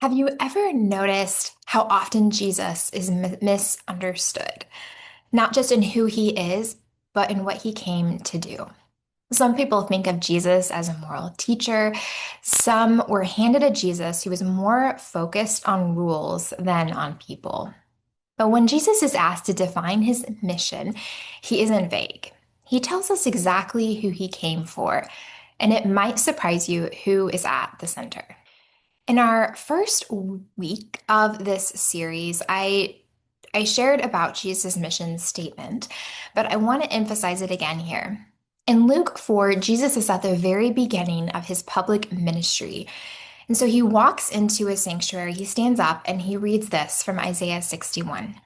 Have you ever noticed how often Jesus is misunderstood? Not just in who he is, but in what he came to do. Some people think of Jesus as a moral teacher. Some were handed a Jesus who was more focused on rules than on people. But when Jesus is asked to define his mission, he isn't vague. He tells us exactly who he came for, and it might surprise you who is at the center. In our first week of this series, I shared about Jesus' mission statement, but I want to emphasize it again here. In Luke 4, Jesus is at the very beginning of his public ministry. And so he walks into a sanctuary, he stands up, and he reads this from Isaiah 61.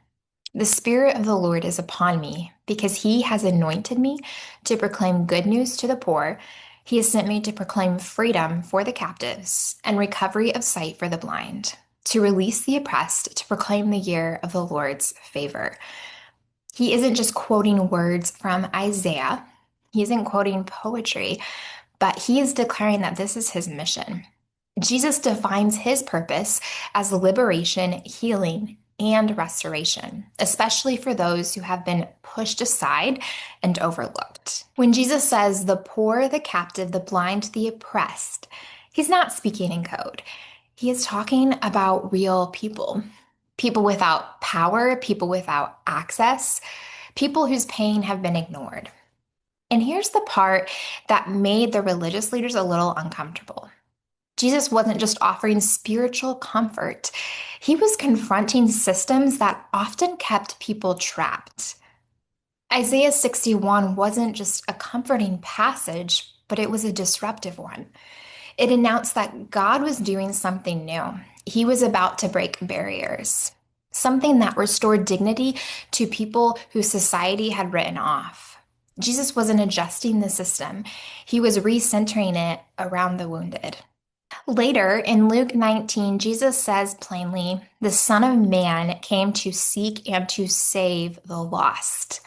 The Spirit of the Lord is upon me because he has anointed me to proclaim good news to the poor. He has sent me to proclaim freedom for the captives and recovery of sight for the blind, to release the oppressed, to proclaim the year of the Lord's favor. He isn't just quoting words from Isaiah. He isn't quoting poetry, but he is declaring that this is his mission. Jesus defines his purpose as liberation, healing, and restoration, especially for those who have been pushed aside and overlooked. When Jesus says the poor, the captive, the blind, the oppressed, he's not speaking in code. He is talking about real people, people without power, people without access, people whose pain have been ignored. And here's the part that made the religious leaders a little uncomfortable. Jesus wasn't just offering spiritual comfort. He was confronting systems that often kept people trapped. Isaiah 61 wasn't just a comforting passage, but it was a disruptive one. It announced that God was doing something new. He was about to break barriers, something that restored dignity to people whose society had written off. Jesus wasn't adjusting the system. He was recentering it around the wounded. Later in Luke 19, Jesus says plainly, the Son of Man came to seek and to save the lost.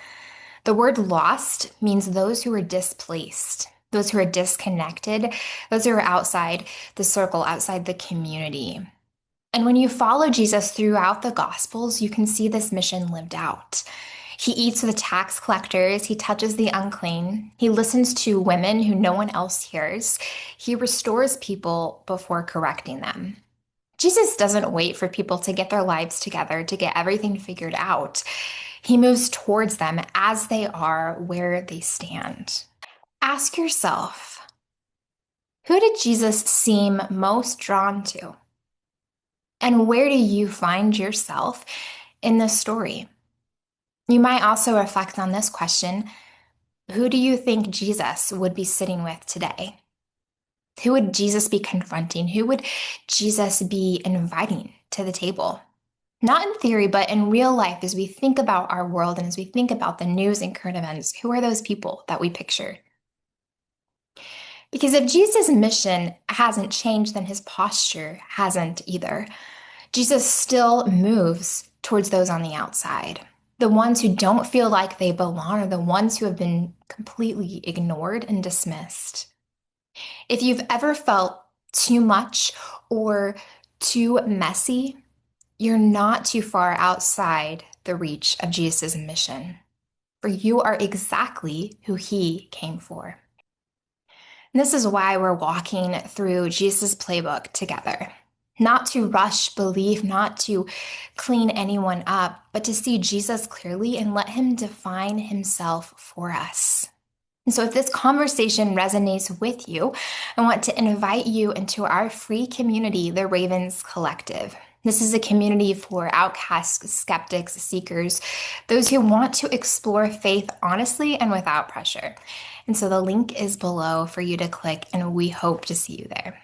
The word lost means those who are displaced, those who are disconnected, those who are outside the circle, outside the community. And when you follow Jesus throughout the Gospels, you can see this mission lived out. He eats with tax collectors. He touches the unclean. He listens to women who no one else hears. He restores people before correcting them. Jesus doesn't wait for people to get their lives together, to get everything figured out. He moves towards them as they are, where they stand. Ask yourself, who did Jesus seem most drawn to? And where do you find yourself in this story? You might also reflect on this question. Who do you think Jesus would be sitting with today? Who would Jesus be confronting? Who would Jesus be inviting to the table? Not in theory, but in real life, as we think about our world and as we think about the news and current events, who are those people that we picture? Because if Jesus' mission hasn't changed, then his posture hasn't either. Jesus still moves towards those on the outside. The ones who don't feel like they belong are the ones who have been completely ignored and dismissed. If you've ever felt too much or too messy, you're not too far outside the reach of Jesus' mission, for you are exactly who he came for. And this is why we're walking through Jesus' Playbook together. Not to rush belief, not to clean anyone up, but to see Jesus clearly and let him define himself for us. And so if this conversation resonates with you, I want to invite you into our free community, the Ravens Collective. This is a community for outcasts, skeptics, seekers, those who want to explore faith honestly and without pressure. And so the link is below for you to click, and we hope to see you there.